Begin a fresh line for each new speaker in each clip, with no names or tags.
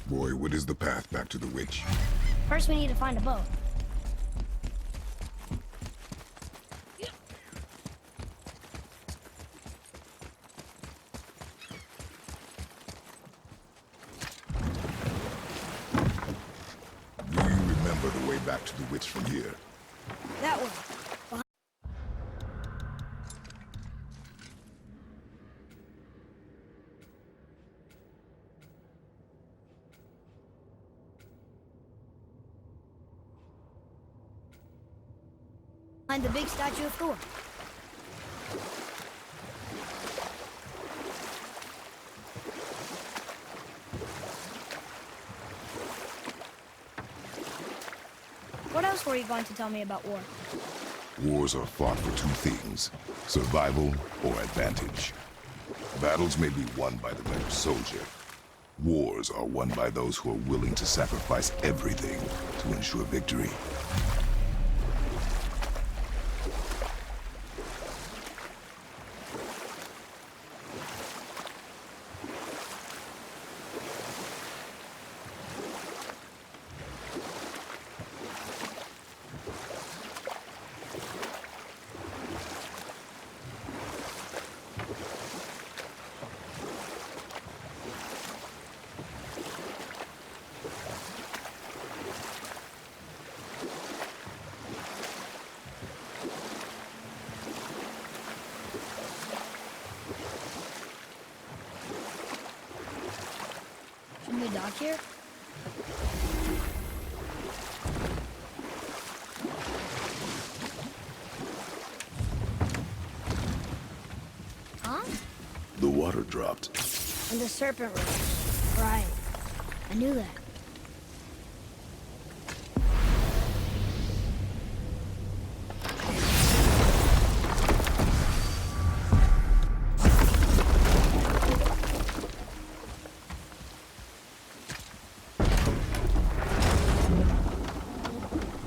Boy, what is the path back to the witch?
First, we need to find a boat.
Do you remember the way back to the witch from here?
That one. Behind the big statue of Thor. What else were you going to tell me about war?
Wars are fought for two things, survival or advantage. Battles may be won by the better soldier. Wars are won by those who are willing to sacrifice everything to ensure victory.
Should we dock here? Huh?
The water dropped.
And the serpent rose. Right. I knew that.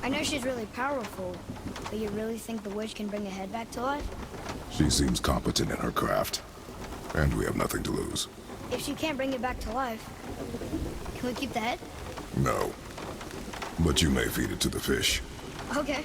I know she's really powerful, but you really think the witch can bring a head back to life?
She seems competent in her craft, and we have nothing to lose.
If she can't bring it back to life, can we keep the head?
No. But you may feed it to the fish.
Okay.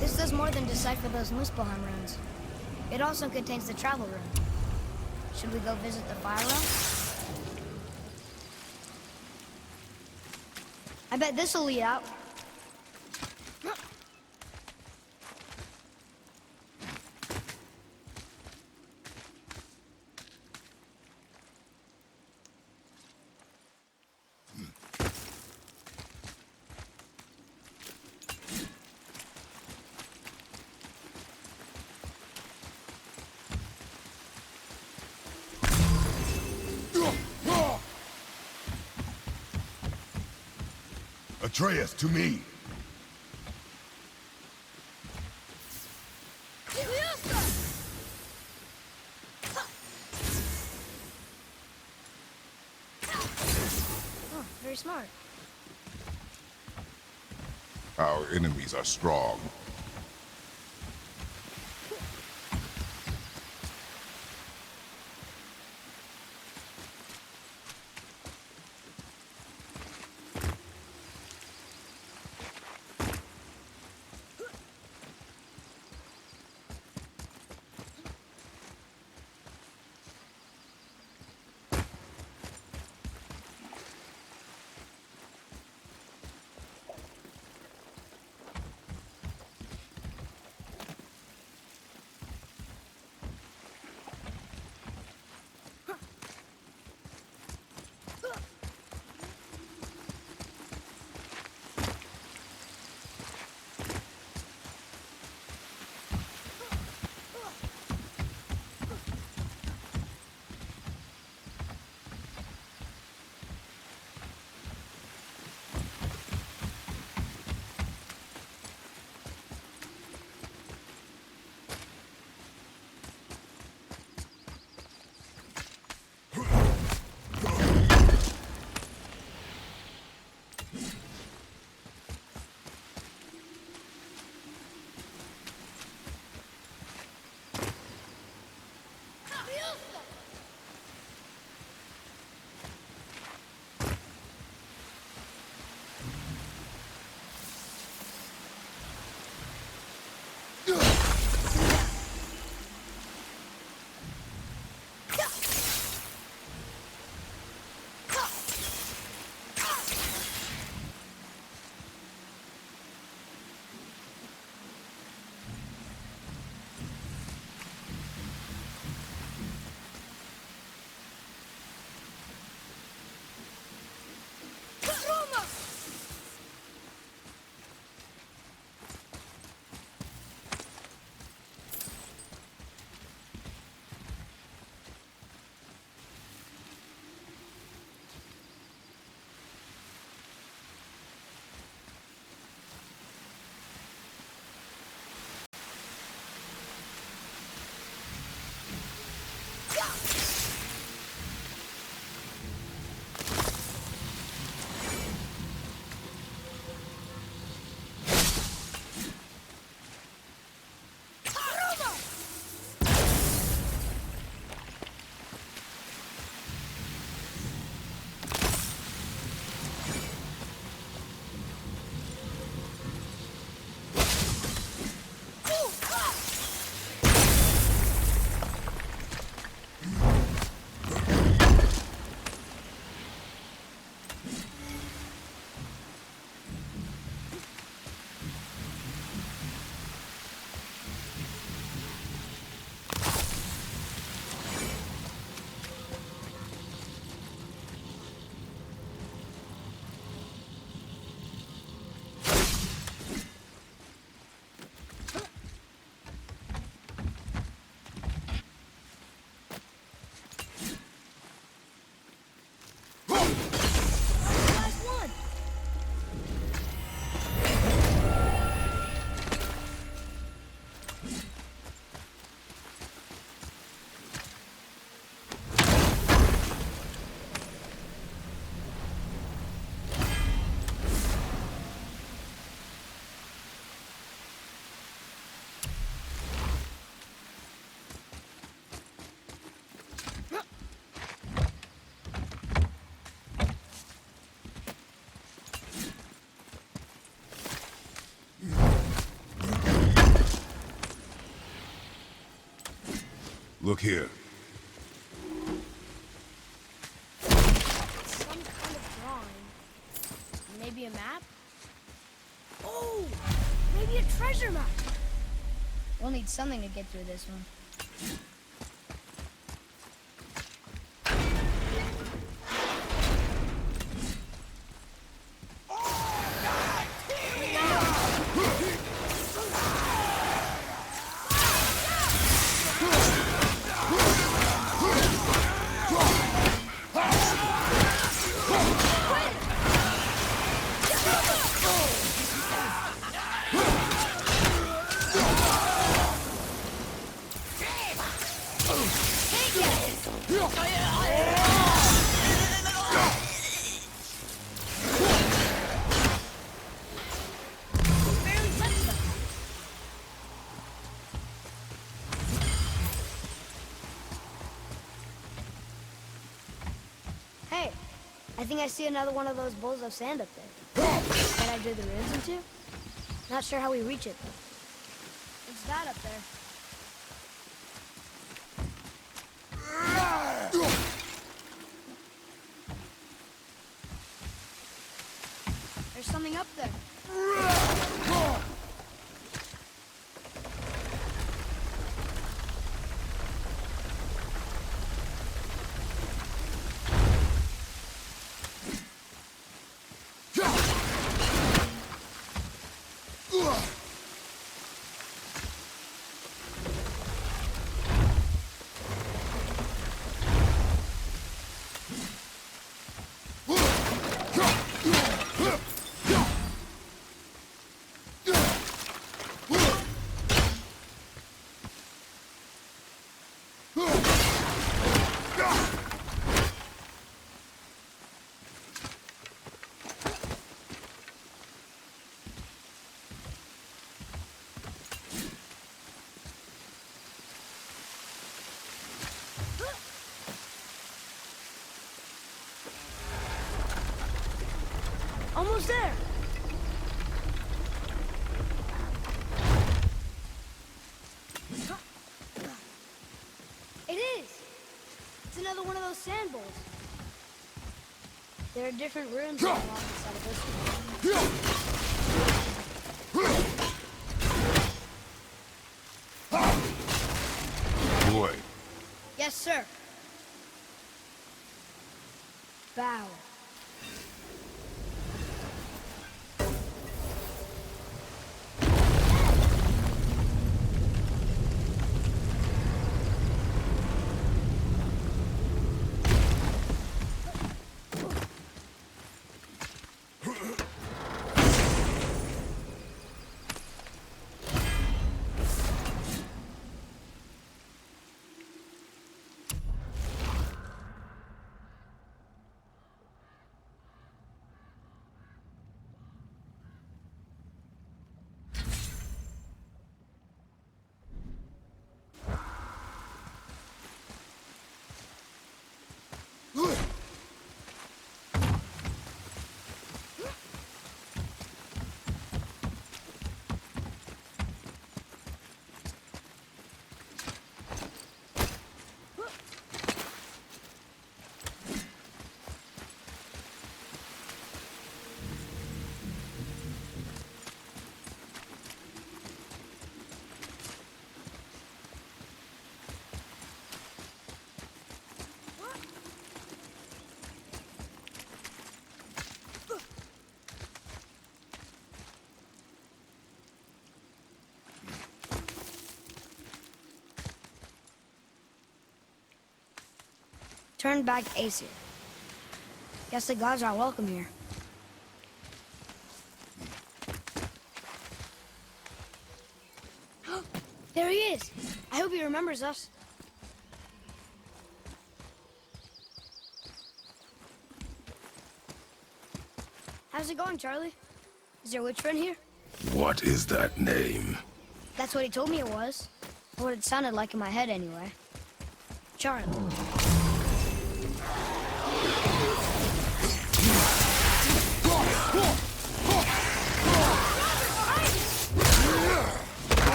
This does more than decipher those Muspelheim runes. It also contains the travel rune. Should we go visit the fire realm? I bet this'll lead out.
Atreus, to me!
Oh, very smart.
Our enemies are strong. Look here.
Some kind of drawing. Maybe a map? Oh! Maybe a treasure map! We'll need something to get through this one. I think I see another one of those bowls of sand up there. That I drew the ruins into? Not sure how we reach it, though. It's that up there. There's something up there. Almost there. It is. It's another one of those sand bowls. There are different ruins along the side of this one.
Boy.
Yes, sir. Bow. Turned back Aesir. Guess the gods are welcome here. There he is! I hope he remembers us. How's it going, Charlie? Is your witch friend here?
What is that name?
That's what he told me it was. Or what it sounded like in my head, anyway. Charlie.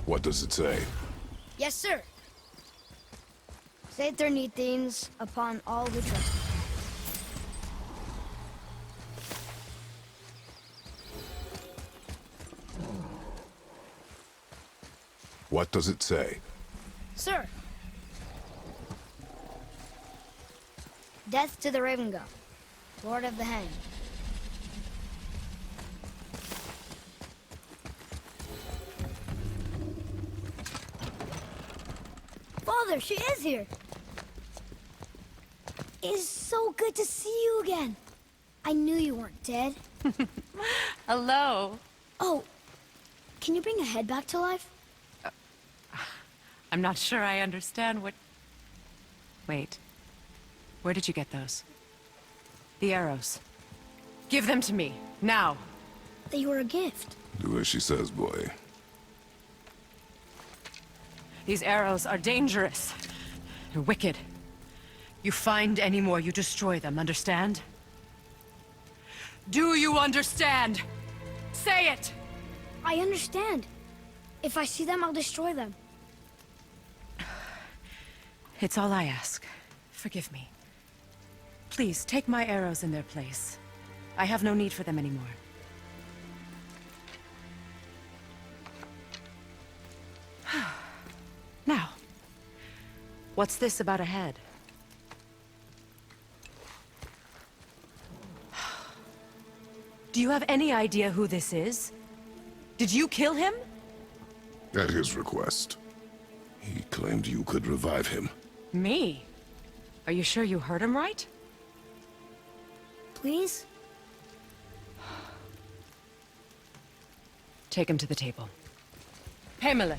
What does it say?
Yes, sir. Saith their need things upon all who trust.
What does it say?
Sir. Death to the Raven God, Lord of the Hanged. Father, she is here! It is so good to see you again. I knew you weren't dead.
Hello.
Oh, can you bring a head back to life?
I'm not sure I understand what... Wait. Where did you get those? The arrows. Give them to me, now.
They were a gift.
Do as she says, boy.
These arrows are dangerous. They're wicked. You find any more, you destroy them, understand? Do you understand? Say it!
I understand. If I see them, I'll destroy them.
It's all I ask. Forgive me. Please, take my arrows in their place. I have no need for them anymore. Now, what's this about a head? Do you have any idea who this is? Did you kill him?
At his request. He claimed you could revive him.
Me? Are you sure you heard him right?
Please?
Take him to the table. Pamela.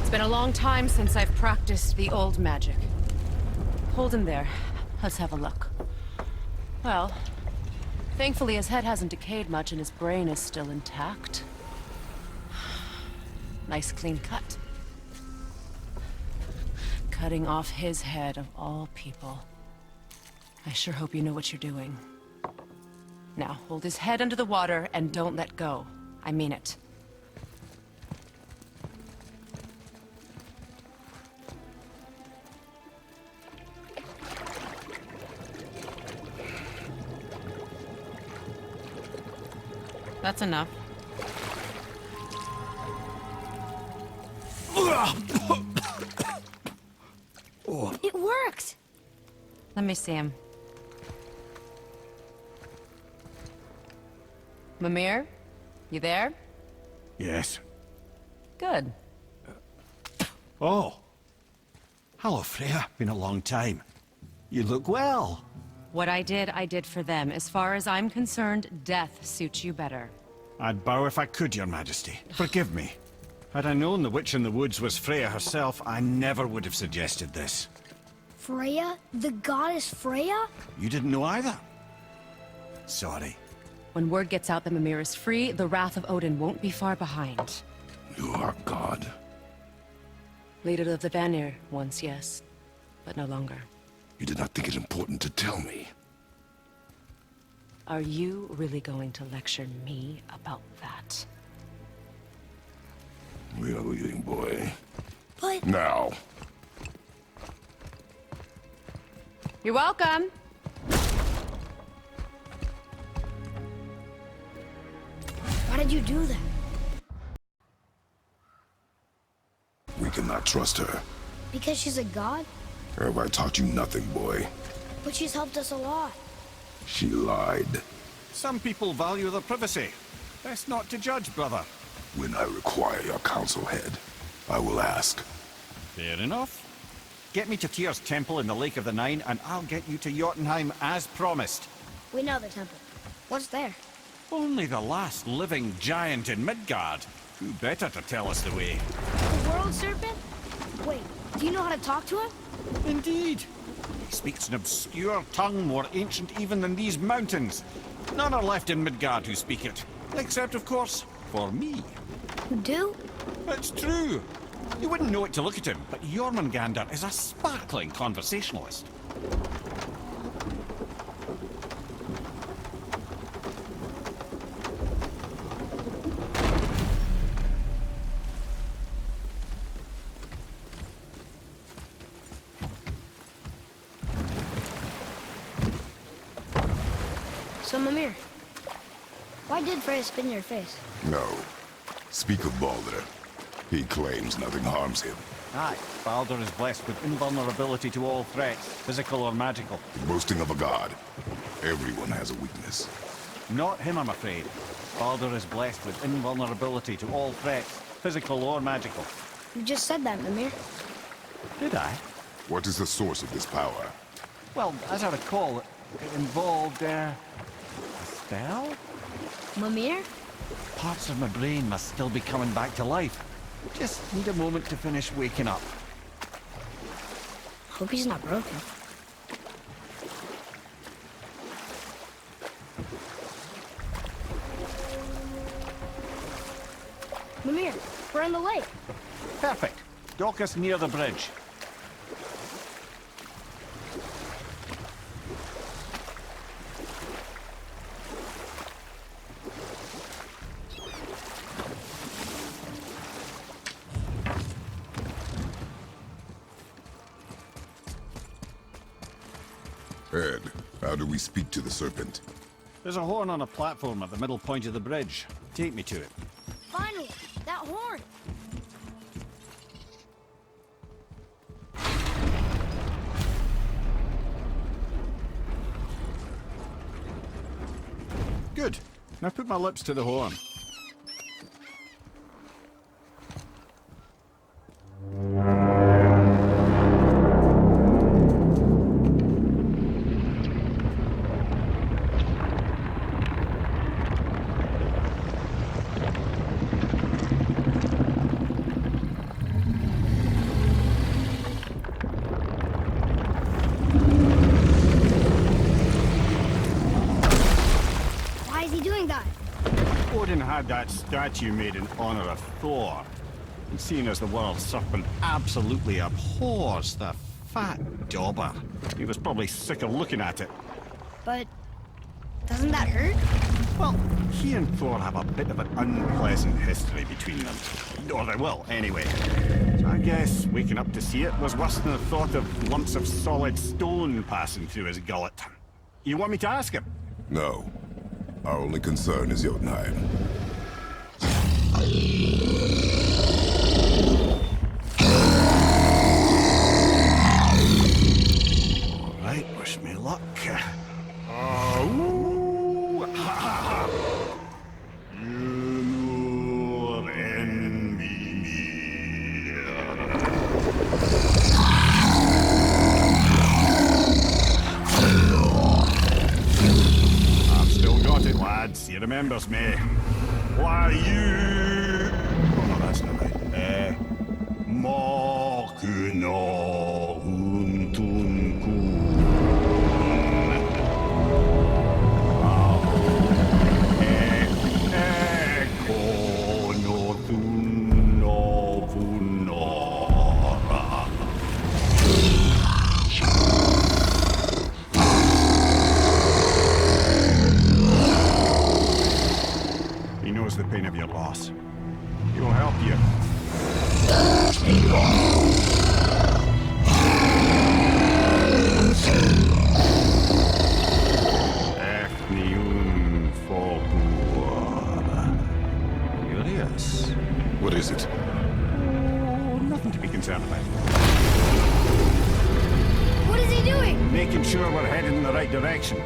It's been a long time since I've practiced the old magic. Hold him there. Let's have a look. Well, thankfully his head hasn't decayed much and his brain is still intact. Nice clean cut. Cutting off his head of all people. I sure hope you know what you're doing. Now, hold his head under the water and don't let go. I mean it. That's enough.
It worked!
Let me see him. Mimir? You there?
Yes.
Good.
Oh. Hello, Freya. Been a long time. You look well.
What I did for them. As far as I'm concerned, death suits you better.
I'd bow if I could, Your Majesty. Forgive me. Had I known the witch in the woods was Freya herself, I never would have suggested this.
Freya? The goddess Freya?
You didn't know either? Sorry.
When word gets out that Mimir is free, the wrath of Odin won't be far behind.
You are God.
Leader of the Vanir, once, yes. But no longer.
You did not think it important to tell me.
Are you really going to lecture me about that?
We are leaving, boy.
But...
Now.
You're welcome!
Why did you do that?
We cannot trust her.
Because she's a god?
Have I taught you nothing, boy?
But she's helped us a lot.
She lied.
Some people value their privacy. Best not to judge, brother.
When I require your council head, I will ask.
Fair enough. Get me to Tyr's temple in the Lake of the Nine, and I'll get you to Jotunheim as promised.
We know the temple. What's there?
Only the last living giant in Midgard. Who better to tell us the way?
The world serpent? Wait, do you know how to talk to him?
Indeed. He speaks an obscure tongue more ancient even than these mountains. None are left in Midgard who speak it. Except, of course, for me.
You do?
It's true. You wouldn't know it to look at him, but Jormungandr is a sparkling conversationalist.
So, Mimir, why did Freya spit in your face?
No. Speak of Balder. He claims nothing harms him.
Aye, Baldur is blessed with invulnerability to all threats, physical or magical.
Boasting of a god. Everyone has a weakness.
Not him, I'm afraid. Baldur is blessed with invulnerability to all threats, physical or magical.
You just said that, Mimir.
Did I?
What is the source of this power?
Well, as I recall, it involved, a spell?
Mimir?
Parts of my brain must still be coming back to life. Just need a moment to finish waking up.
Hope he's not broken. Mimir, we're on the lake.
Perfect. Dock us near the bridge.
Ed, how do we speak to the serpent?
There's a horn on a platform at the middle point of the bridge. Take me to it.
Finally, that horn.
Good. Now put my lips to the horn.
Why is he doing that?
Odin had that statue made in honor of Thor. And seeing as the world serpent absolutely abhors the fat dauber, he was probably sick of looking at it.
But doesn't that hurt?
Well, he and Thor have a bit of an unpleasant history between them. Or they will, anyway. So I guess waking up to see it was worse than the thought of lumps of solid stone passing through his gullet. You want me to ask him?
No. Our only concern is Jotunheim.
All right, wish me luck. Oh, ha, ha, ha. You envy me. I've still got it, lads. He remembers me. Why, you... Oh, no, that's not right. Mokuno Untunkun. Eko no Tuno Punora. He knows the pain of your loss. He will help you. Efniun Fogur. Curious.
What is it?
Oh, nothing to be concerned about.
What is he doing?
Making sure we're heading in the right direction.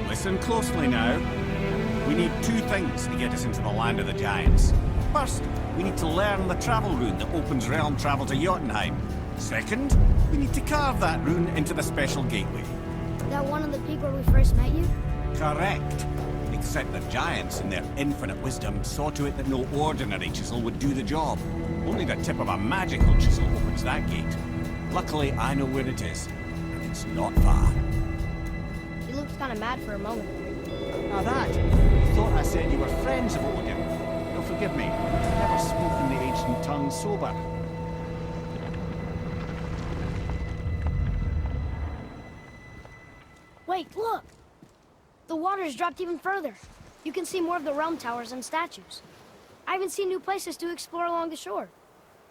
Listen closely now. We need two things to get us into the land of the giants. First, we need to learn the travel rune that opens realm travel to Jotunheim. Second, we need to carve that rune into the special gateway.
That one on the peak where we first met you?
Correct. Except the giants, in their infinite wisdom, saw to it that no ordinary chisel would do the job. Only the tip of a magical chisel opens that gate. Luckily, I know where it is, and it's not far.
He looked kind of mad for a moment.
Now that, thought I said you were friends of Odin. You'll forgive me. Never spoken the ancient tongue sober.
Wait, look! The water's dropped even further. You can see more of the realm towers and statues. I even see new places to explore along the shore.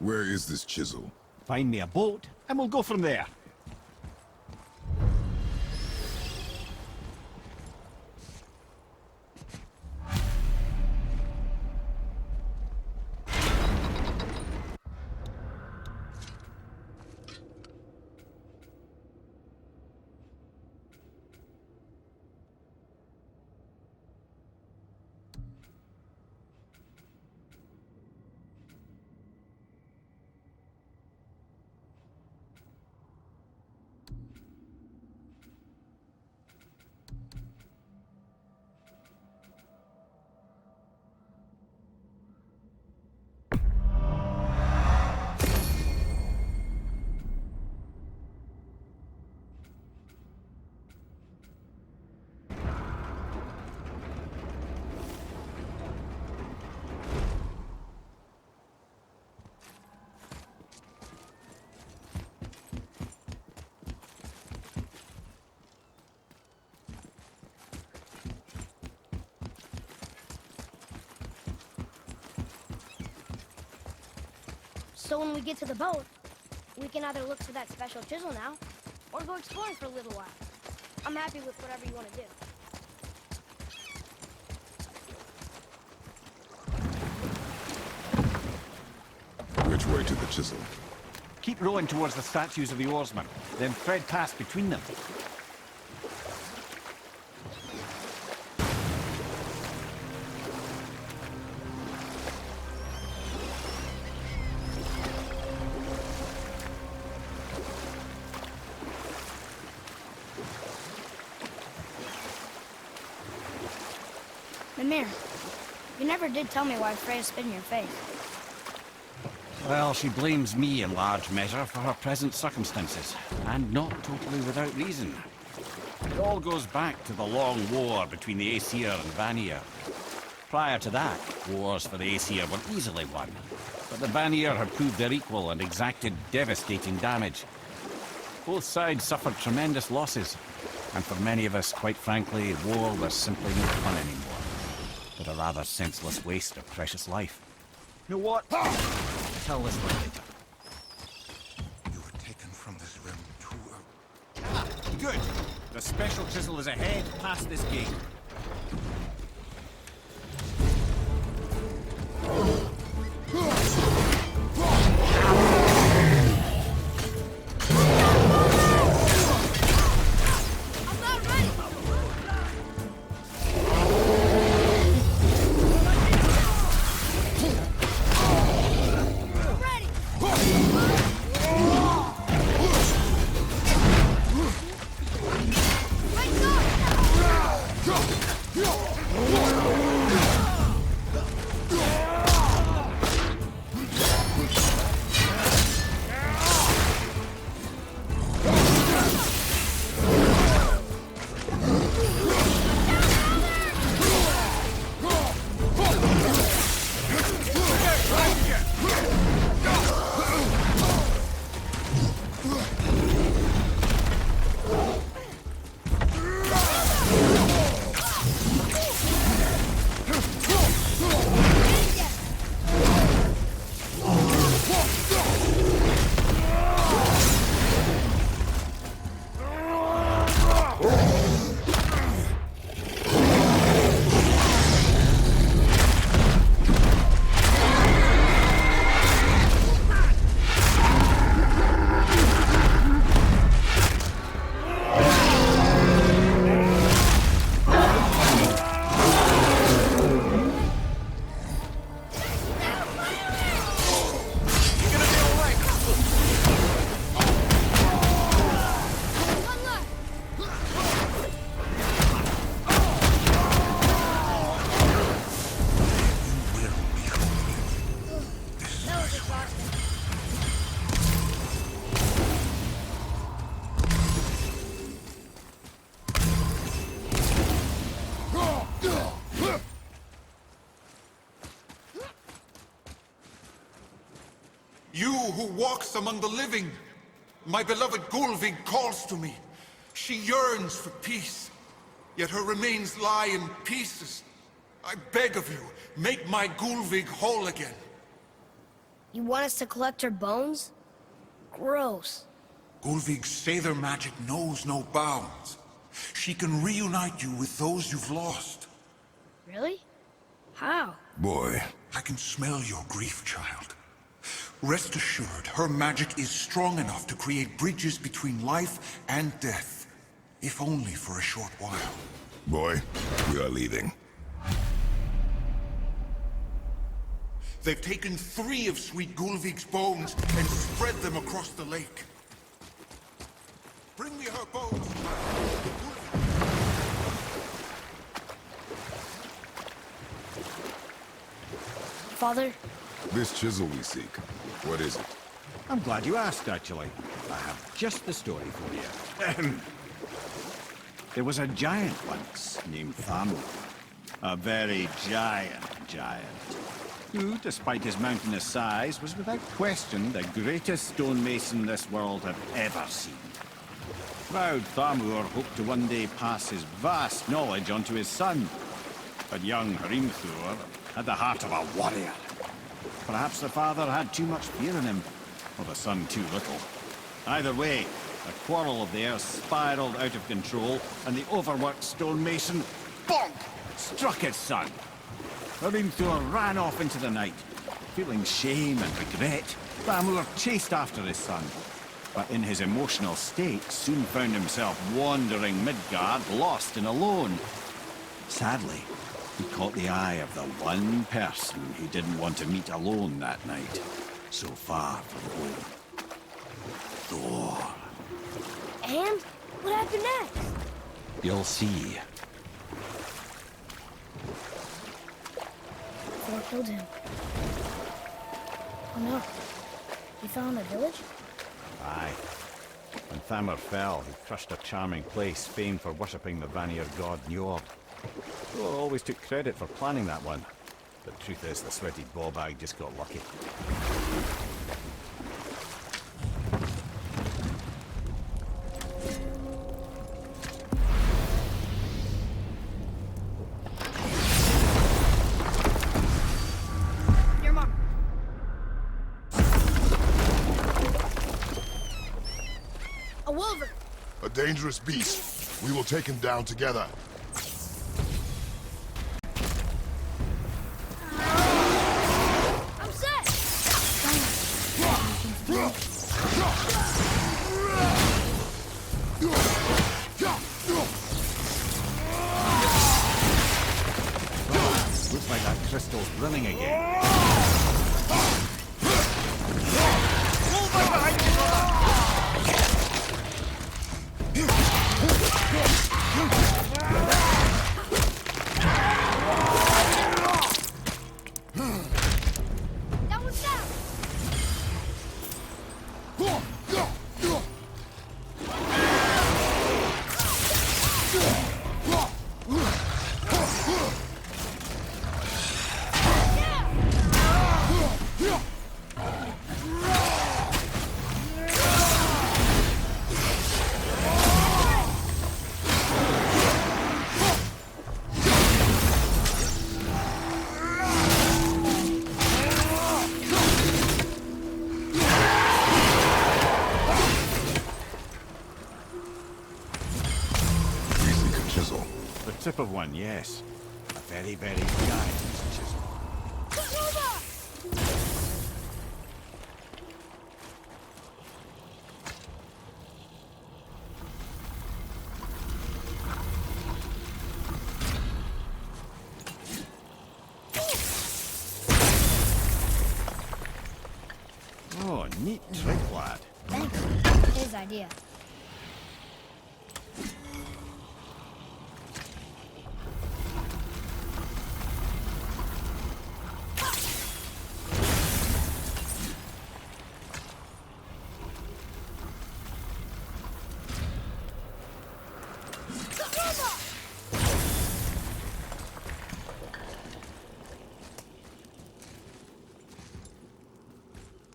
Where is this chisel?
Find me a boat, and we'll go from there.
So when we get to the boat, we can either look for that special chisel now, or go exploring for a little while. I'm happy with whatever you want to do.
Which way to the chisel?
Keep rowing towards the statues of the oarsmen, then thread past between them.
Mimir, you never did tell me why Freya spit in your face.
Well, she blames me in large measure for her present circumstances, and not totally without reason. It all goes back to the long war between the Aesir and Vanir. Prior to that, wars for the Aesir were easily won, but the Vanir had proved their equal and exacted devastating damage. Both sides suffered tremendous losses, and for many of us, quite frankly, war was simply no fun anymore, but a rather senseless waste of precious life. You know what? Tell this one later.
You were taken from this realm too
Good. The special chisel is ahead, past this gate.
You who walks among the living, my beloved Gulvig calls to me. She yearns for peace, yet her remains lie in pieces. I beg of you, make my Gulvig whole again.
You want us to collect her bones? Gross.
Gulvig's Sather magic knows no bounds. She can reunite you with those you've lost.
Really? How?
Boy.
I can smell your grief, child. Rest assured, her magic is strong enough to create bridges between life and death. If only for a short while.
Boy, we are leaving.
They've taken 3 of Sweet Gulvig's bones and spread them across the lake. Bring me her bones.
Father?
This chisel we seek, what is it?
I'm glad you asked, actually. I have just the story for you. There was a giant once named Thamur. A very giant, who, despite his mountainous size, was without question the greatest stonemason this world had ever seen. Proud Thamur hoped to one day pass his vast knowledge on to his son. But young Hrimthur had the heart of a warrior. Perhaps the father had too much fear in him, or the son too little. Either way, a quarrel of theirs spiraled out of control, and the overworked stonemason, bonk, struck his son. Hrimthur ran off into the night. Feeling shame and regret, Thamur chased after his son, but in his emotional state soon found himself wandering Midgard, lost and alone. Sadly, he caught the eye of the one person he didn't want to meet alone that night, so far from home. Thor.
And what happened next?
You'll see.
Thor killed him. Oh no. He fell in the village?
Aye. When Thamur fell, he crushed a charming place famed for worshipping the Vanir god Njord. Thor always took credit for planning that one. But truth is, the sweaty ballbag just got lucky.
Your mark. A wolver.
A dangerous beast. We will take him down together.
I'm set.
Looks like that crystal's brimming again.
That one's down.
Chisel.
The tip of one, yes. A very, very giant chisel. Oh, neat trick, lad.
Thanks. His idea.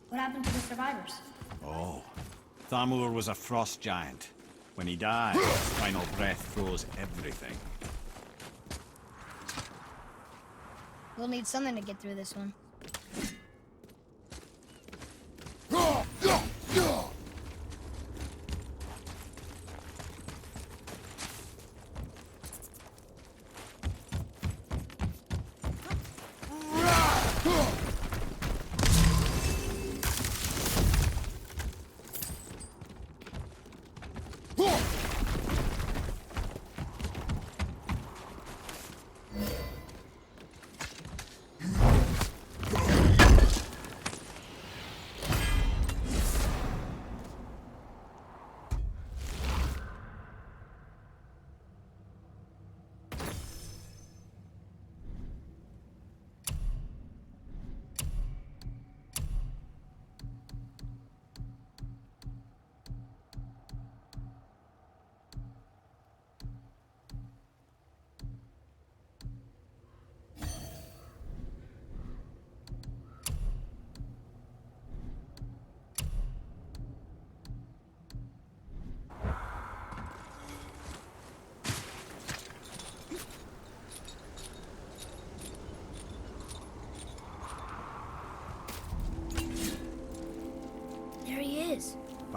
What happened to the survivors?
Oh, Thamur was a frost giant. When he died, his final breath froze everything.
We'll need something to get through this one.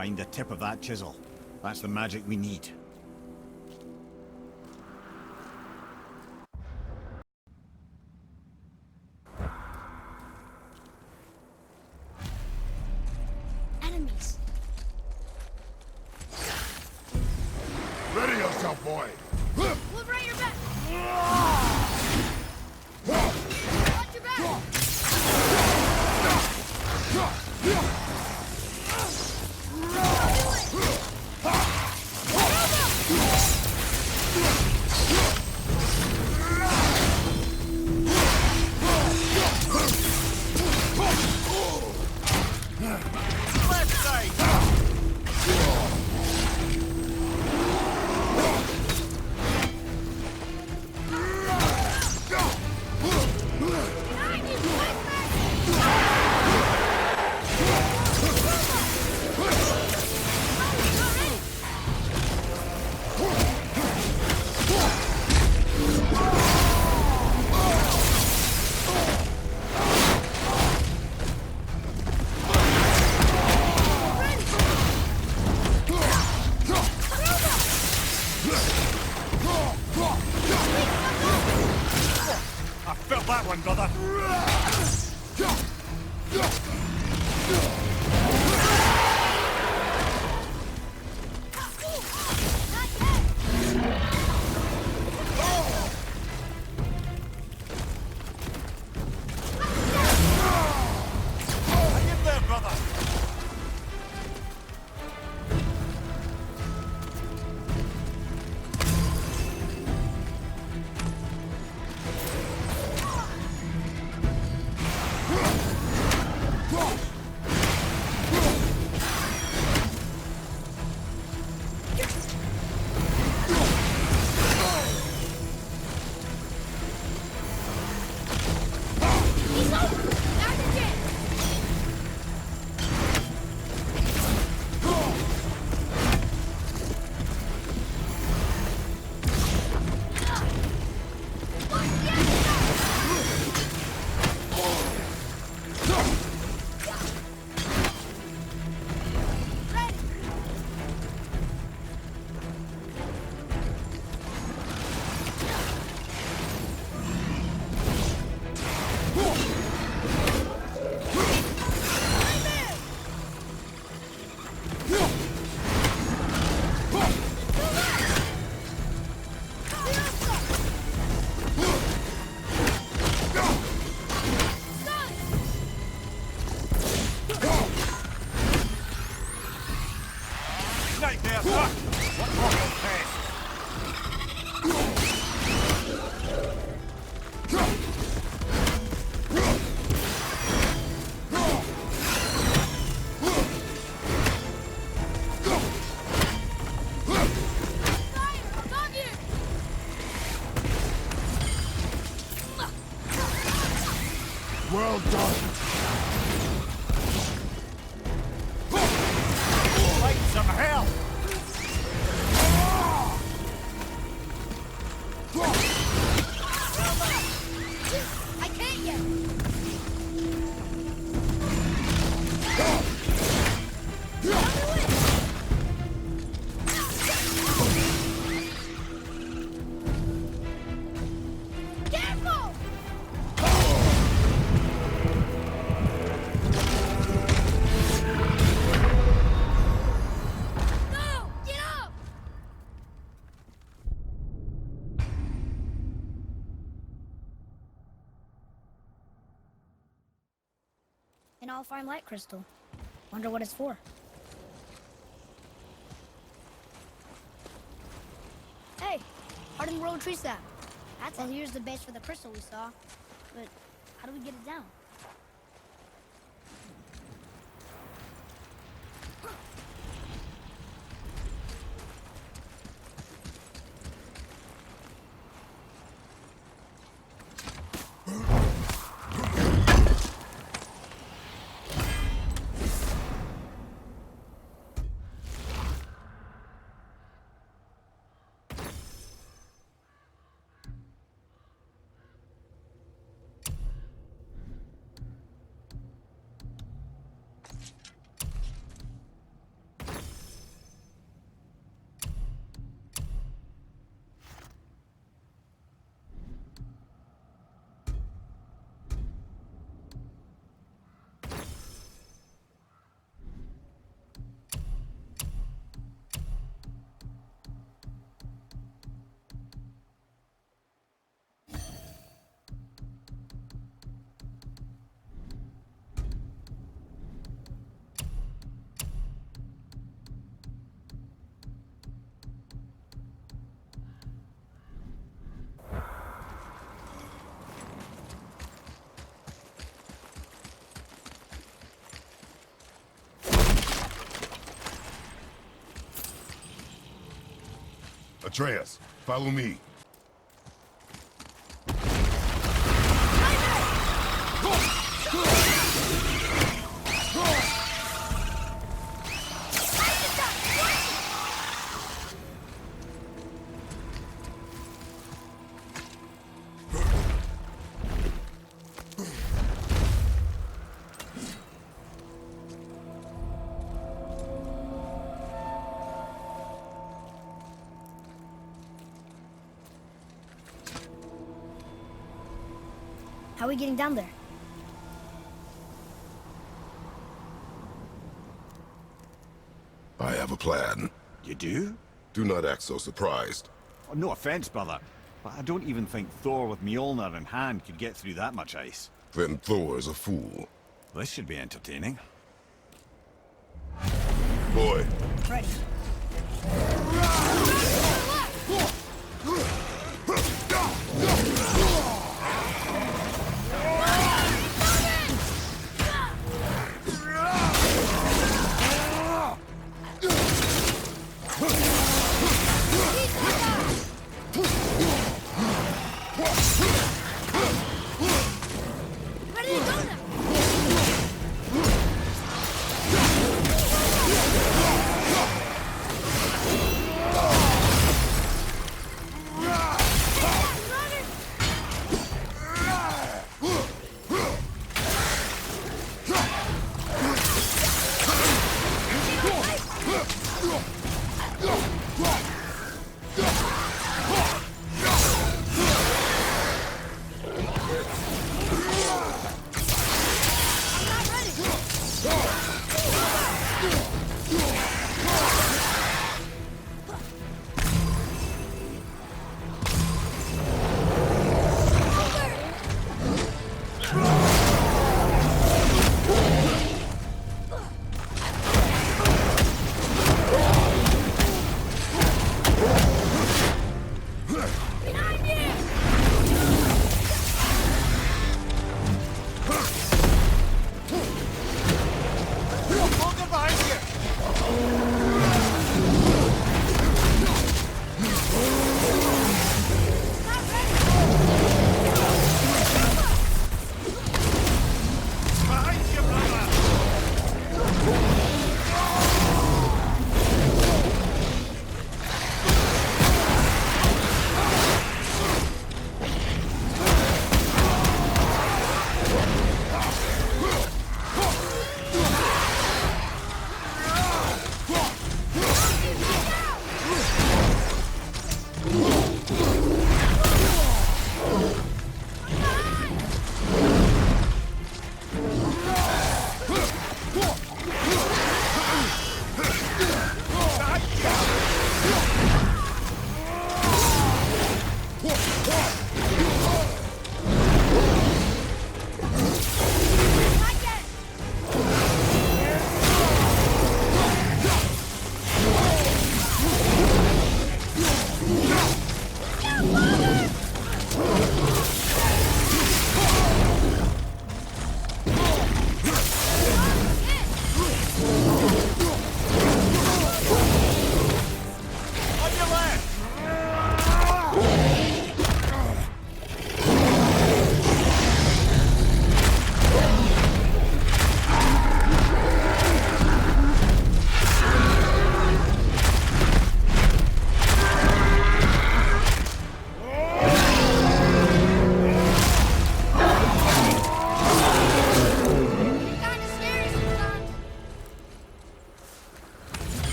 Find the tip of that chisel. That's the magic we need.
Enemies.
Ready yourself, boy.
Look right your back. Watch your back.
Left side!
Behind you, quick,
I felt that one, brother. Hang in there, brother.
He's over! Now's your chance!
Right there, sir. One more test.
Fire! Above you!
Well done.
Light some hell.
I can't yet! Careful! No! Get up! An all-fine light crystal. Wonder what it's for. Hey, hardened road tree sap. That's all. Here's the base for the crystal we saw. But how do we get it down?
Atreus, follow me.
How are we getting down there?
I have a plan.
You do?
Do not act so surprised.
Oh, no offense, brother, but I don't even think Thor with Mjolnir in hand could get through that much ice.
Then Thor is a fool.
This should be entertaining.
Boy,
Ready. Ready to go now.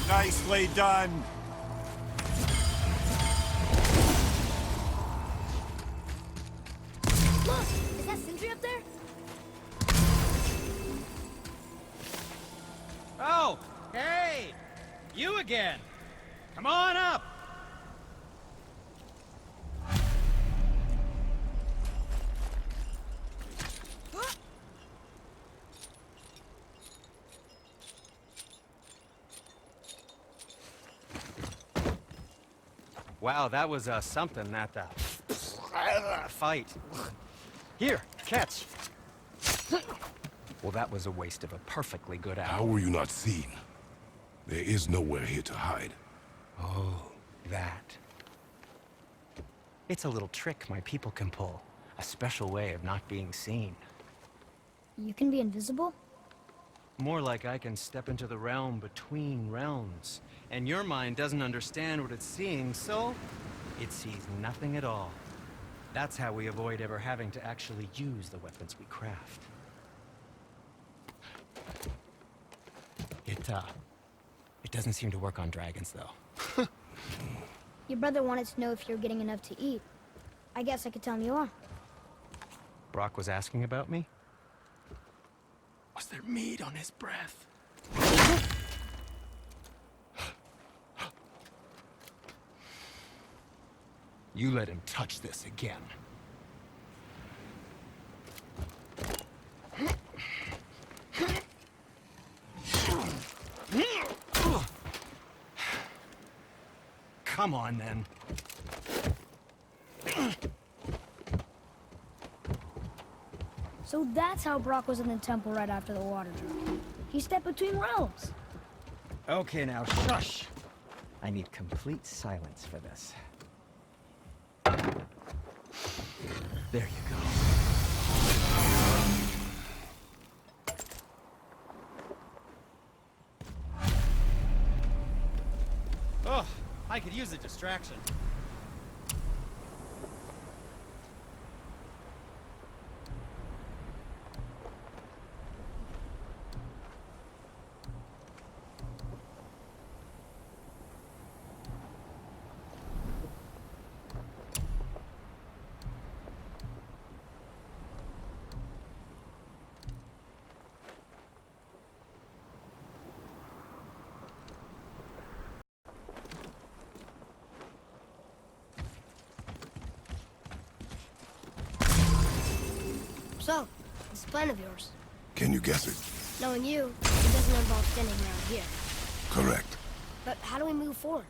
Nicely done.
Look, is that sentry up there?
Oh, hey! You again! Come on up! Wow, that was something, that fight. Here, catch. Well, that was a waste of a perfectly good
how
hour.
were you not seen? There is nowhere here to hide.
Oh, that. It's a little trick my people can pull. A special way of not being seen.
You can be invisible?
More like I can step into the realm between realms. And your mind doesn't understand what it's seeing, so it sees nothing at all. That's how we avoid ever having to actually use the weapons we craft. It doesn't seem to work on dragons, though.
Your brother wanted to know if you're getting enough to eat. I guess I could tell him you are.
Brock was asking about me? Was there meat on his breath? You let him touch this again. Come on, then.
So that's how Brock was in the temple right after the water drop. He stepped between realms.
Okay, now shush. I need complete silence for this. There you go.
Oh, I could use a distraction.
So, this plan of yours.
Can you guess it?
Knowing you, it doesn't involve standing around here.
Correct.
But how do we move forward?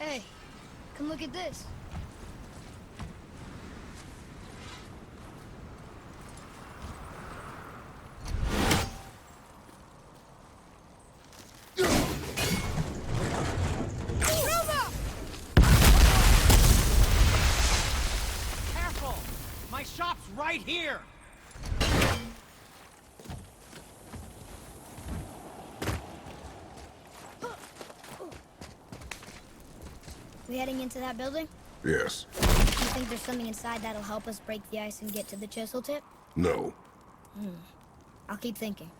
Hey, come look at this.
Careful! My shop's right here!
We heading into that building?
Yes.
Do you think there's something inside that'll help us break the ice and get to the chisel tip?
No.
I'll keep thinking.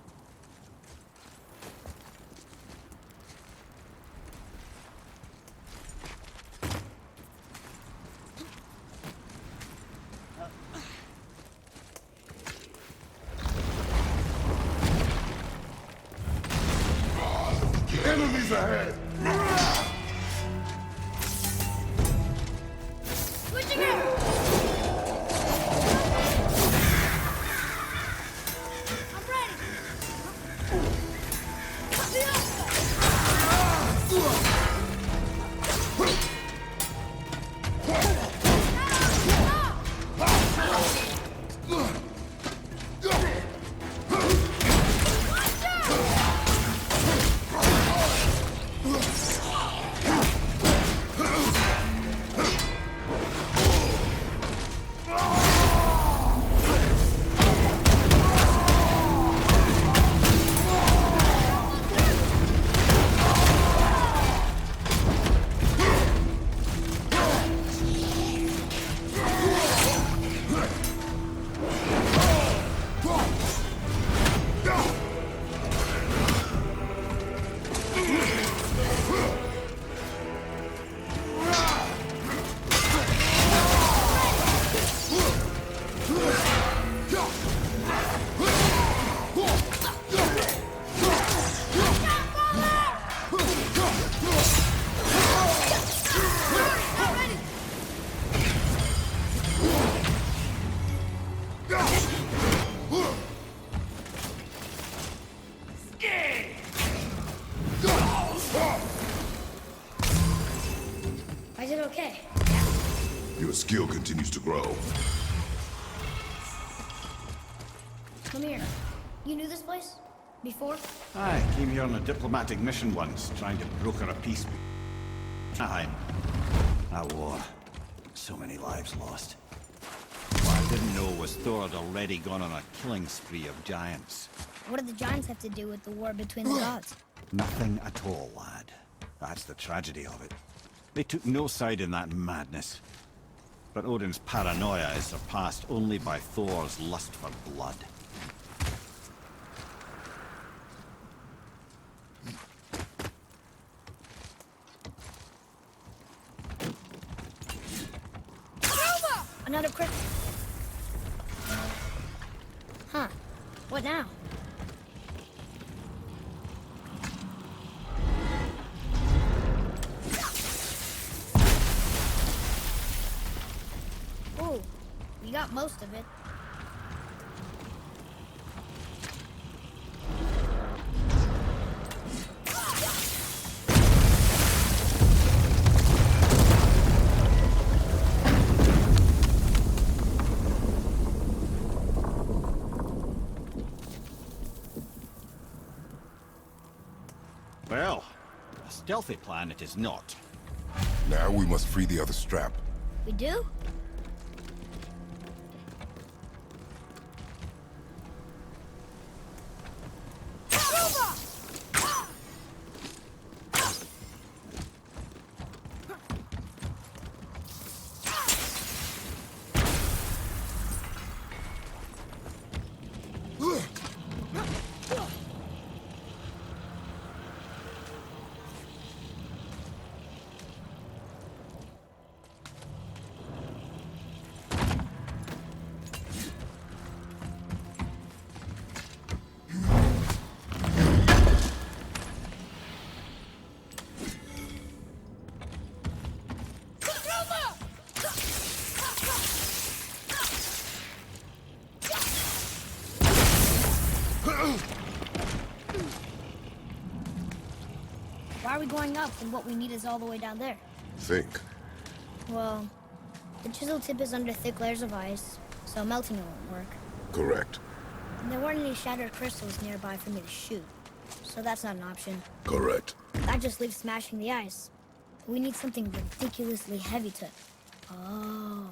Enemies ahead!
Pushing it! I'm ready! I did okay.
Your skill continues to grow.
Come here. You knew this place? Before?
I came here on a diplomatic mission once, trying to broker a peace. That war. So many lives lost. What I didn't know was Thor had already gone on a killing spree of giants.
What did the giants have to do with the war between the gods?
Nothing at all, lad. That's the tragedy of it. They took no side in that madness. But Odin's paranoia is surpassed only by Thor's lust for blood.
Another crit. Huh. What now? Ooh, we got most of it.
Well, a stealthy plan it is not.
Now we must free the other strap.
We do? Why are we going up when what we need is all the way down there?
Think.
Well, the chisel tip is under thick layers of ice, so melting it won't work.
Correct.
And there weren't any shattered crystals nearby for me to shoot, so that's not an option.
Correct.
That just leaves smashing the ice. We need something ridiculously heavy to... Oh,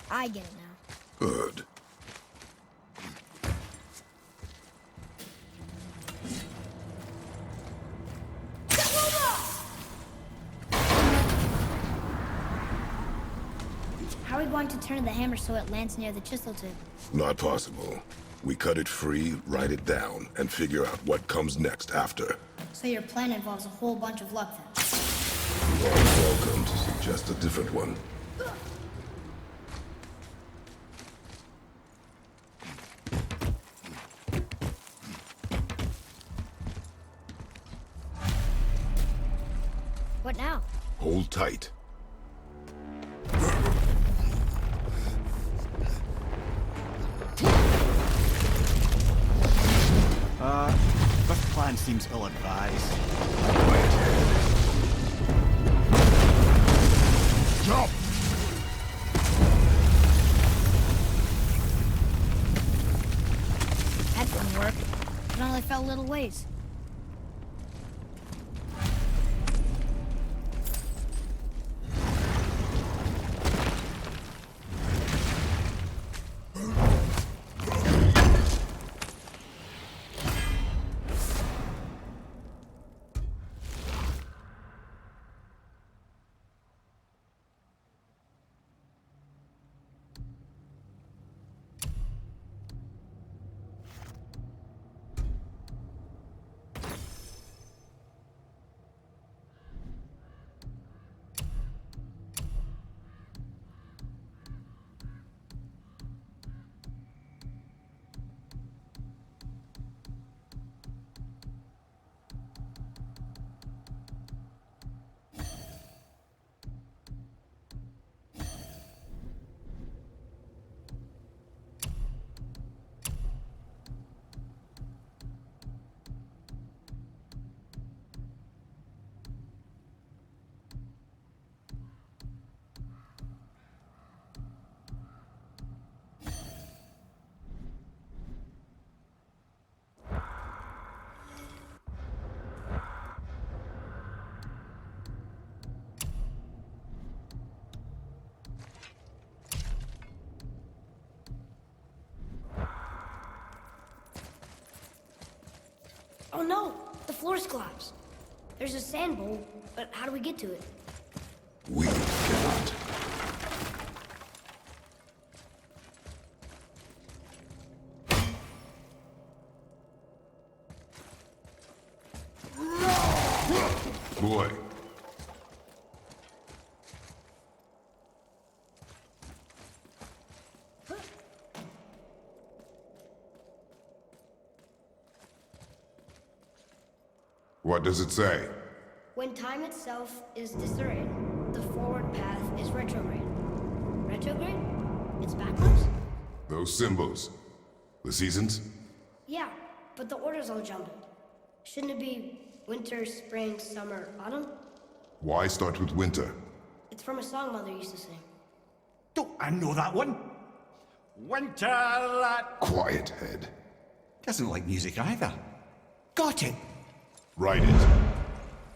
I get it now.
Good.
How are we going to turn the hammer so it lands near the chisel tip?
Not possible. We cut it free, write it down, and figure out what comes next after.
So your plan involves a whole bunch of luck then?
You are welcome to suggest a different one.
What now?
Hold tight.
This plan seems ill-advised.
Quiet head. Jump!
That didn't work. It only fell a little ways. no! The floor's collapsed. There's a sand bowl, but how do we get to it?
We cannot. Boy. What does it say?
When time itself is disarrayed, the forward path is retrograde. Retrograde? It's backwards?
Those symbols. The seasons?
Yeah, but the order's all jumbled. Shouldn't it be winter, spring, summer, autumn?
Why start with winter?
It's from a song Mother used to sing.
Don't I know that one? Winter.
Quiet, head.
Doesn't like music either. Got it.
Write it.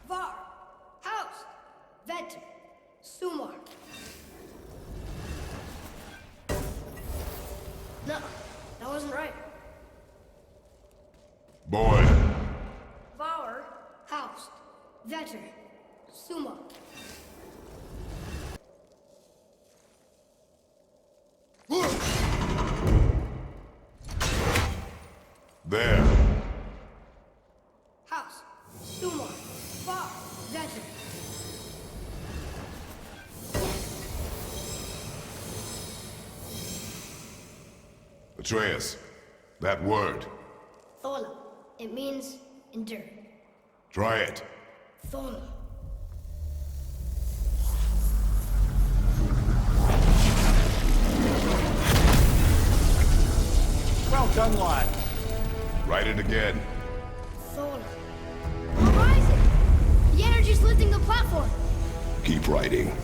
Var, Haus, Vetter, Sumar. No, that wasn't right.
Boy.
Var, Haus, Vetter, Sumar.
There.
Haus, Sumar, Var, Vetter.
Atreus. That word.
Thola. It means endure.
Try it.
Thola.
Well done, lad.
Write it again.
Thola. We're rising! The energy's lifting the platform!
Keep writing.